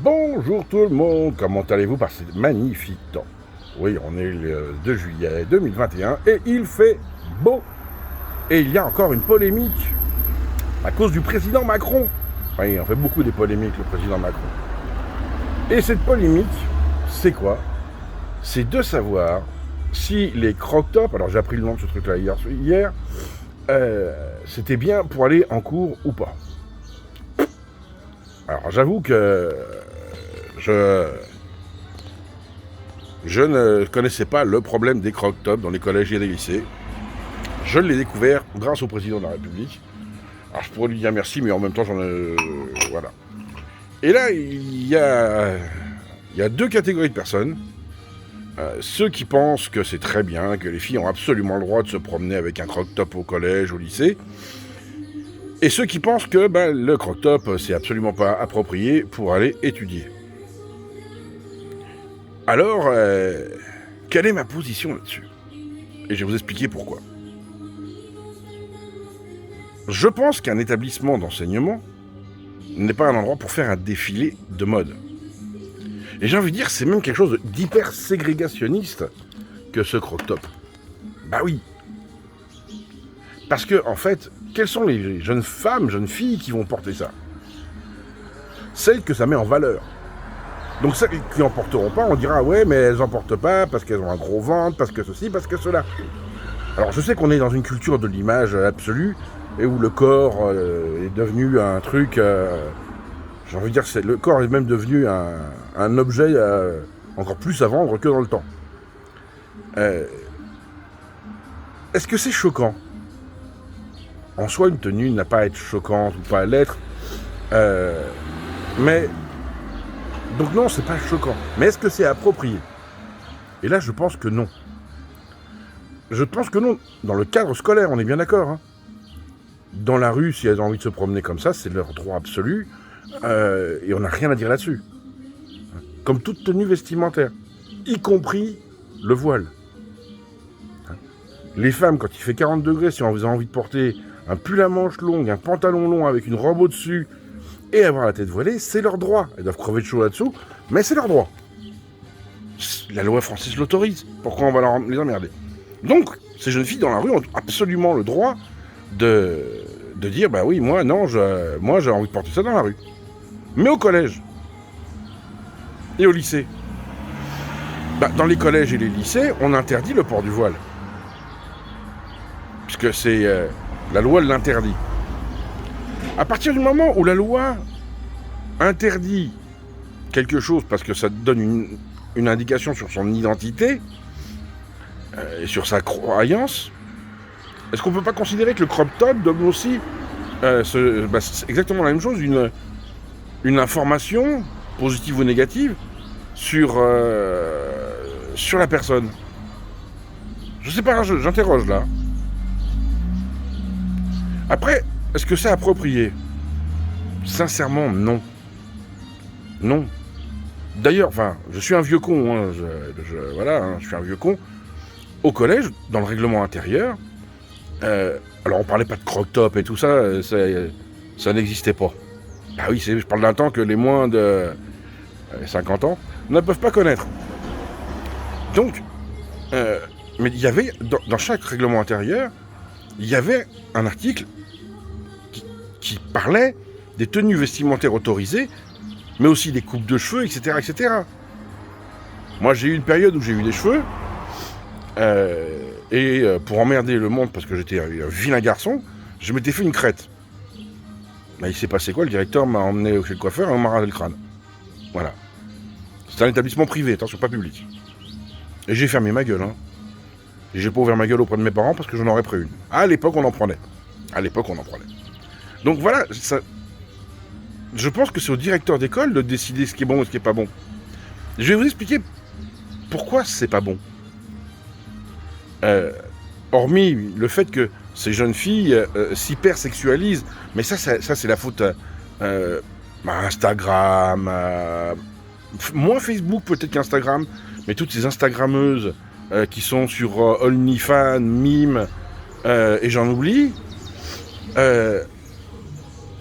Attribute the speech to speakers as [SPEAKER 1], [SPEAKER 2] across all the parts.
[SPEAKER 1] Bonjour tout le monde, comment allez-vous par ce magnifique temps? Oui, on est le 2 juillet 2021 et il fait beau. Et il y a encore une polémique à cause du président Macron. Enfin, il en fait beaucoup des polémiques, le président Macron. Et cette polémique, c'est quoi? C'est de savoir si les crop-tops, alors j'ai appris le nom de ce truc-là hier, c'était bien pour aller en cours ou pas. Alors j'avoue que je ne connaissais pas le problème des crop-tops dans les collèges et les lycées. Je l'ai découvert grâce au président de la République. Alors je pourrais lui dire merci, mais en même temps voilà. Et là, il y a deux catégories de personnes. Ceux qui pensent que c'est très bien, que les filles ont absolument le droit de se promener avec un crop-top au collège, au lycée. Et ceux qui pensent que le crop-top, c'est absolument pas approprié pour aller étudier. Alors, quelle est ma position là-dessus? Et je vais vous expliquer pourquoi. Je pense qu'un établissement d'enseignement n'est pas un endroit pour faire un défilé de mode. Et j'ai envie de dire, c'est même quelque chose d'hyper ségrégationniste que ce crop-top. Bah oui. Parce que, en fait, quelles sont les jeunes femmes, jeunes filles qui vont porter ça? Celles que ça met en valeur. Donc celles qui n'en porteront pas, on dira ouais, mais elles n'en portent pas parce qu'elles ont un gros ventre, parce que ceci, parce que cela. Alors je sais qu'on est dans une culture de l'image absolue et où le corps est devenu un truc. J'ai envie de dire, le corps est même devenu un objet encore plus à vendre que dans le temps. Est-ce que c'est choquant? En soi, une tenue n'a pas à être choquante ou pas à l'être. Mais donc non, c'est pas choquant. Mais est-ce que c'est approprié? Et là, je pense que non. Je pense que non. Dans le cadre scolaire, on est bien d'accord. Hein. Dans la rue, si elles ont envie de se promener comme ça, c'est leur droit absolu. Et on n'a rien à dire là-dessus. Comme toute tenue vestimentaire. Y compris le voile. Les femmes, quand il fait 40 degrés, si on a envie de porter un pull à manches longues, un pantalon long avec une robe au-dessus, et avoir la tête voilée, c'est leur droit. Elles doivent crever de chaud là-dessous, mais c'est leur droit. La loi française l'autorise. Pourquoi on va les emmerder? Donc, ces jeunes filles dans la rue ont absolument le droit de dire, bah oui, moi j'ai envie de porter ça dans la rue. Mais au collège et au lycée, dans les collèges et les lycées, on interdit le port du voile. Puisque c'est la loi l'interdit. À partir du moment où la loi interdit quelque chose parce que ça donne une indication sur son identité et sur sa croyance, est-ce qu'on peut pas considérer que le crop top donne aussi c'est exactement la même chose, une information, positive ou négative, sur la personne? Je sais pas, j'interroge là. Après, est-ce que c'est approprié? Sincèrement, non. Non. D'ailleurs, je suis un vieux con, hein, je suis un vieux con. Au collège, dans le règlement intérieur, alors on parlait pas de crop-top et tout ça, ça n'existait pas. Ah oui, je parle d'un temps que les moins de 50 ans ne peuvent pas connaître. Donc, mais il y avait, dans chaque règlement intérieur, il y avait un article qui parlait des tenues vestimentaires autorisées, mais aussi des coupes de cheveux, etc., etc. Moi, j'ai eu une période où j'ai eu des cheveux, et pour emmerder le monde, parce que j'étais un vilain garçon, je m'étais fait une crête. Il s'est passé quoi? Le directeur m'a emmené chez le coiffeur et on m'a rasé le crâne. Voilà. C'est un établissement privé, attention, pas public. Et j'ai fermé ma gueule, hein. Et j'ai pas ouvert ma gueule auprès de mes parents parce que j'en aurais pris une. À l'époque, on en prenait. Donc voilà, je pense que c'est au directeur d'école de décider ce qui est bon et ce qui est pas bon. Je vais vous expliquer pourquoi c'est pas bon. Hormis le fait que ces jeunes filles s'hypersexualisent, mais ça c'est la faute Instagram, moins Facebook peut-être qu'Instagram, mais toutes ces Instagrammeuses qui sont sur OnlyFans, Mime, et j'en oublie,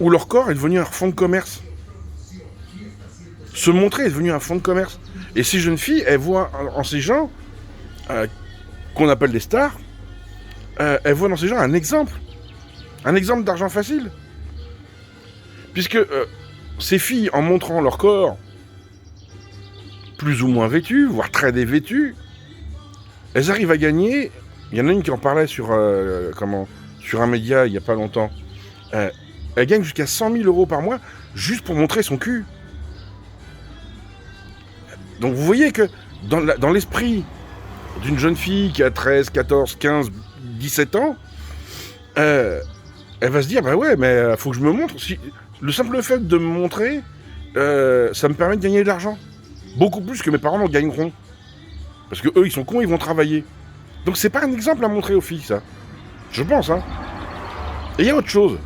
[SPEAKER 1] où leur corps est devenu un fonds de commerce. Se montrer est devenu un fonds de commerce. Et ces jeunes filles, elles voient en ces gens, qu'on appelle des stars, elles voient dans ces gens un exemple d'argent facile. Puisque ces filles, en montrant leur corps, plus ou moins vêtus, voire très dévêtus, elles arrivent à gagner. Il y en a une qui en parlait sur un média il n'y a pas longtemps. Elle gagne jusqu'à 100 000 € par mois juste pour montrer son cul. Donc vous voyez que dans l'esprit d'une jeune fille qui a 13, 14, 15, 17 ans, elle va se dire, bah ouais, mais faut que je me montre. Le simple fait de me montrer, ça me permet de gagner de l'argent. Beaucoup plus que mes parents en gagneront. Parce que eux, ils sont cons, ils vont travailler. Donc c'est pas un exemple à montrer aux filles, ça. Je pense, hein. Et il y a autre chose.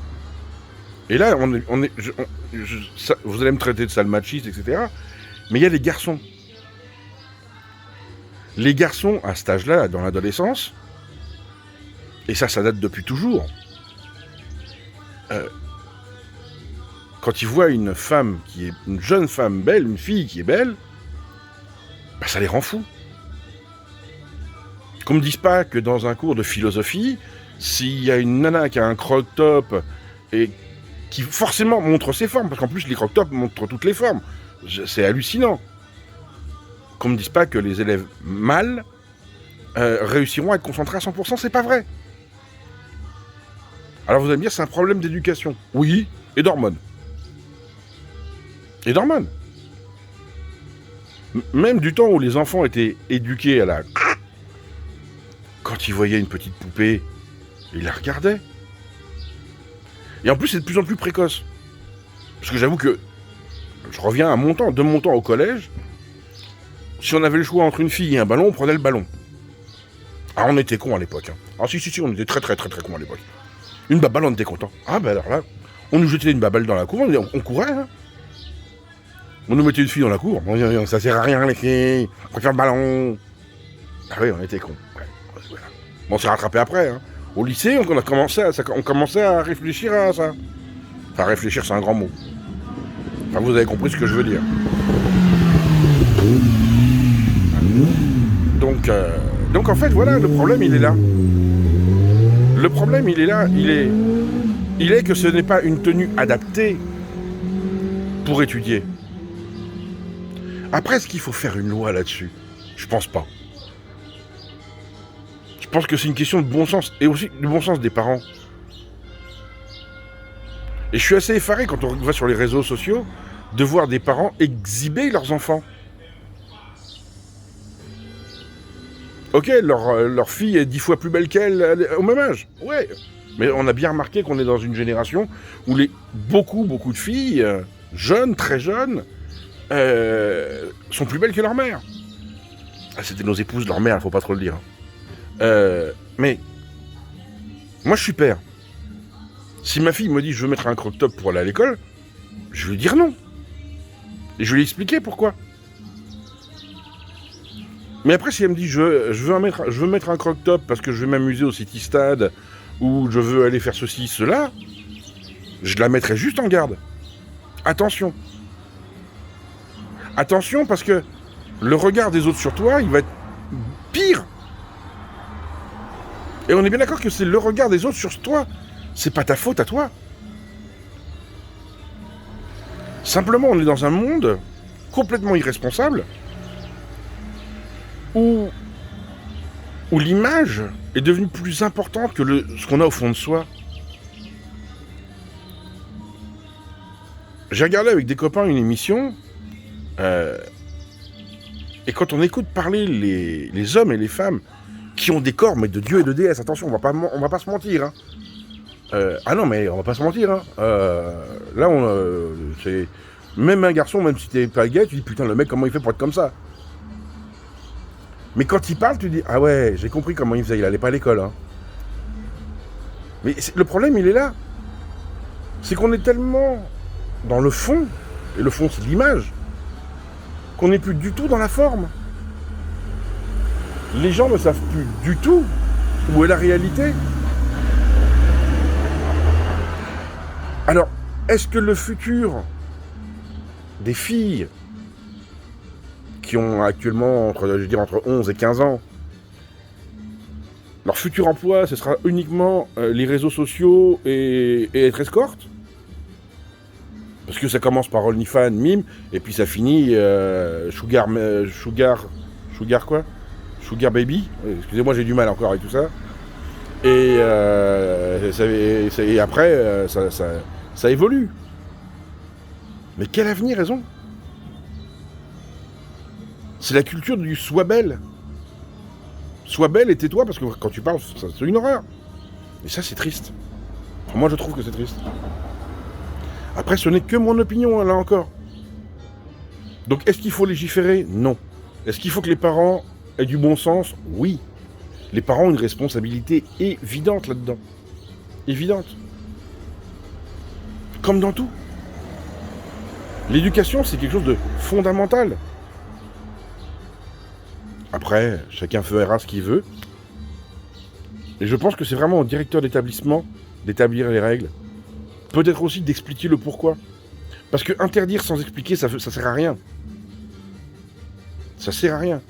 [SPEAKER 1] Et là, vous allez me traiter de sale machiste, etc. Mais il y a les garçons. Les garçons, à cet âge-là, dans l'adolescence, et ça date depuis toujours, quand ils voient une femme qui est une jeune femme belle, une fille qui est belle, bah ça les rend fous. Qu'on me dise pas que dans un cours de philosophie, s'il y a une nana qui a un croque-top et qui forcément montre ses formes, parce qu'en plus les croque-tops montrent toutes les formes, c'est hallucinant. Qu'on me dise pas que les élèves mâles réussiront à être concentrés à 100%, c'est pas vrai. Alors vous allez me dire, c'est un problème d'éducation. Oui, et d'hormones. Et d'hormones. Même du temps où les enfants étaient éduqués à la... Quand ils voyaient une petite poupée, ils la regardaient. Et en plus, c'est de plus en plus précoce. Parce que j'avoue que... Je reviens à de mon temps au collège. Si on avait le choix entre une fille et un ballon, on prenait le ballon. Ah, on était cons à l'époque. Hein. Ah si, on était très cons à l'époque. Une baballe, on était content. Ah ben alors là, on nous jetait une baballe dans la cour, on courait. Hein. On nous mettait une fille dans la cour. Bon, ça sert à rien les filles, on préfère le ballon. Ah oui, on était cons. Ouais, voilà. Bon, on s'est rattrapé après. Hein. Au lycée, on commençait à réfléchir à ça. Enfin, réfléchir, c'est un grand mot. Enfin, vous avez compris ce que je veux dire. Donc en fait, voilà, le problème, il est là. Le problème, il est là. Il est que ce n'est pas une tenue adaptée pour étudier. Après, est-ce qu'il faut faire une loi là-dessus? Je pense pas. Je pense que c'est une question de bon sens, et aussi du bon sens des parents. Et je suis assez effaré quand on va sur les réseaux sociaux de voir des parents exhiber leurs enfants. Ok, leur fille est 10 fois plus belle qu'elle au même âge. Ouais. Mais on a bien remarqué qu'on est dans une génération où beaucoup de filles, jeunes, très jeunes, sont plus belles que leur mère. Ah, c'était nos épouses, leur mère, faut pas trop le dire. Mais, moi je suis père. Si ma fille me dit je veux mettre un crop-top pour aller à l'école, je vais lui dire non. Et je vais lui expliquer pourquoi. Mais après, si elle me dit je veux mettre un crop-top parce que je vais m'amuser au City Stade ou je veux aller faire ceci, cela, je la mettrai juste en garde. Attention. Attention parce que le regard des autres sur toi, il va être pire. Et on est bien d'accord que c'est le regard des autres sur toi. C'est pas ta faute à toi. Simplement, on est dans un monde complètement irresponsable où l'image est devenue plus importante que ce qu'on a au fond de soi. J'ai regardé avec des copains une émission, et quand on écoute parler les hommes et les femmes qui ont des corps, mais de Dieu et de déesse, attention, on va pas se mentir. Hein. Ah non, mais on va pas se mentir. Hein. Là, c'est... Même un garçon, même si t'es pas gay, tu dis putain, le mec, comment il fait pour être comme ça? Mais quand il parle, tu dis ah ouais, j'ai compris comment il faisait, il allait pas à l'école. Hein. Mais le problème, il est là. C'est qu'on est tellement dans le fond, et le fond, c'est l'image, qu'on n'est plus du tout dans la forme. Les gens ne savent plus du tout où est la réalité. Alors, est-ce que le futur des filles qui ont actuellement entre 11 et 15 ans. Leur futur emploi, ce sera uniquement les réseaux sociaux et être escorte. Parce que ça commence par OnlyFans, mime, et puis ça finit Sugar quoi? Sugar Baby. Excusez-moi, j'ai du mal encore avec tout ça. Et après, ça évolue. Mais quel avenir elles ont? C'est la culture du sois belle. Sois belle et tais-toi, parce que quand tu parles, c'est une horreur. Et ça, c'est triste. Moi, je trouve que c'est triste. Après, ce n'est que mon opinion, là encore. Donc, est-ce qu'il faut légiférer? Non. Est-ce qu'il faut que les parents aient du bon sens? Oui. Les parents ont une responsabilité évidente là-dedans. Évidente. Comme dans tout. L'éducation, c'est quelque chose de fondamental. Après, chacun fera ce qu'il veut. Et je pense que c'est vraiment au directeur d'établissement d'établir les règles. Peut-être aussi d'expliquer le pourquoi. Parce que interdire sans expliquer, ça sert à rien. Ça sert à rien.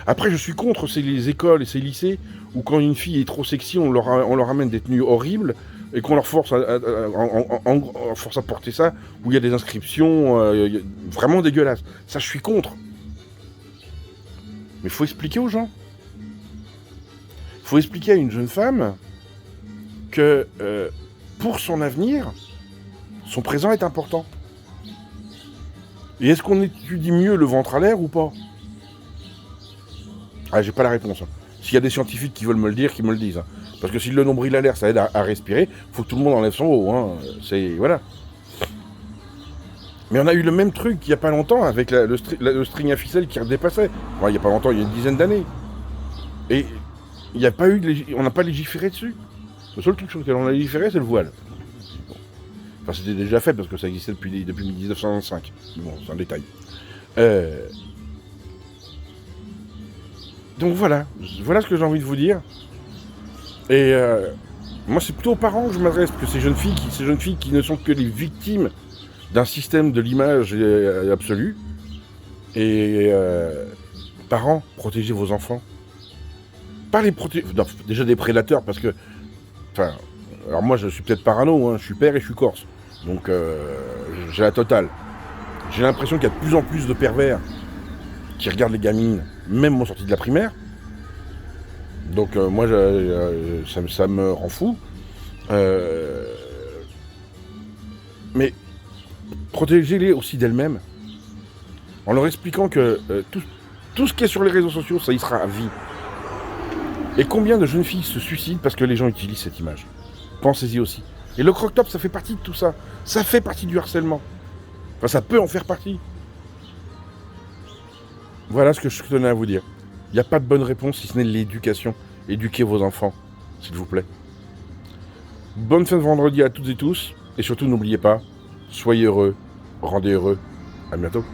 [SPEAKER 1] Après, je suis contre les écoles et ces lycées où quand une fille est trop sexy, on leur amène des tenues horribles et qu'on leur force à porter ça, où il y a des inscriptions vraiment dégueulasses. Ça, je suis contre. Mais il faut expliquer aux gens. Il faut expliquer à une jeune femme que pour son avenir, son présent est important. Et est-ce qu'on étudie mieux le ventre à l'air ou pas? Ah, j'ai pas la réponse. S'il y a des scientifiques qui veulent me le dire, qu'ils me le disent. Hein. Parce que si le nombril à l'air, ça aide à respirer, faut que tout le monde enlève son haut. Hein. C'est... Voilà. Mais on a eu le même truc il y a pas longtemps avec le string à ficelle qui redépassait. Enfin, il y a pas longtemps, il y a une dizaine d'années. Et il n'y a pas eu on n'a pas légiféré dessus. Le seul truc sur lequel on a légiféré, c'est le voile. Bon. Enfin, c'était déjà fait parce que ça existait depuis 1995. Bon, c'est un détail. Donc voilà ce que j'ai envie de vous dire. Et moi, c'est plutôt aux parents que je m'adresse, parce que ces jeunes filles qui ne sont que les victimes d'un système de l'image absolue. Et parents, protégez vos enfants. Pas les déjà des prédateurs, parce que... Enfin, alors moi, je suis peut-être parano, hein, je suis père et je suis corse. Donc, j'ai la totale. J'ai l'impression qu'il y a de plus en plus de pervers qui regardent les gamines, même en sortie de la primaire. Donc, moi, ça me rend fou. Mais protégez-les aussi d'elles-mêmes, en leur expliquant que tout ce qui est sur les réseaux sociaux, ça y sera à vie. Et combien de jeunes filles se suicident parce que les gens utilisent cette image? Pensez-y aussi. Et le croque-top, ça fait partie de tout ça. Ça fait partie du harcèlement. Enfin, ça peut en faire partie. Voilà ce que je tenais à vous dire. Il n'y a pas de bonne réponse si ce n'est l'éducation. Éduquez vos enfants, s'il vous plaît. Bonne fin de vendredi à toutes et tous. Et surtout, n'oubliez pas, soyez heureux, rendez heureux. À bientôt.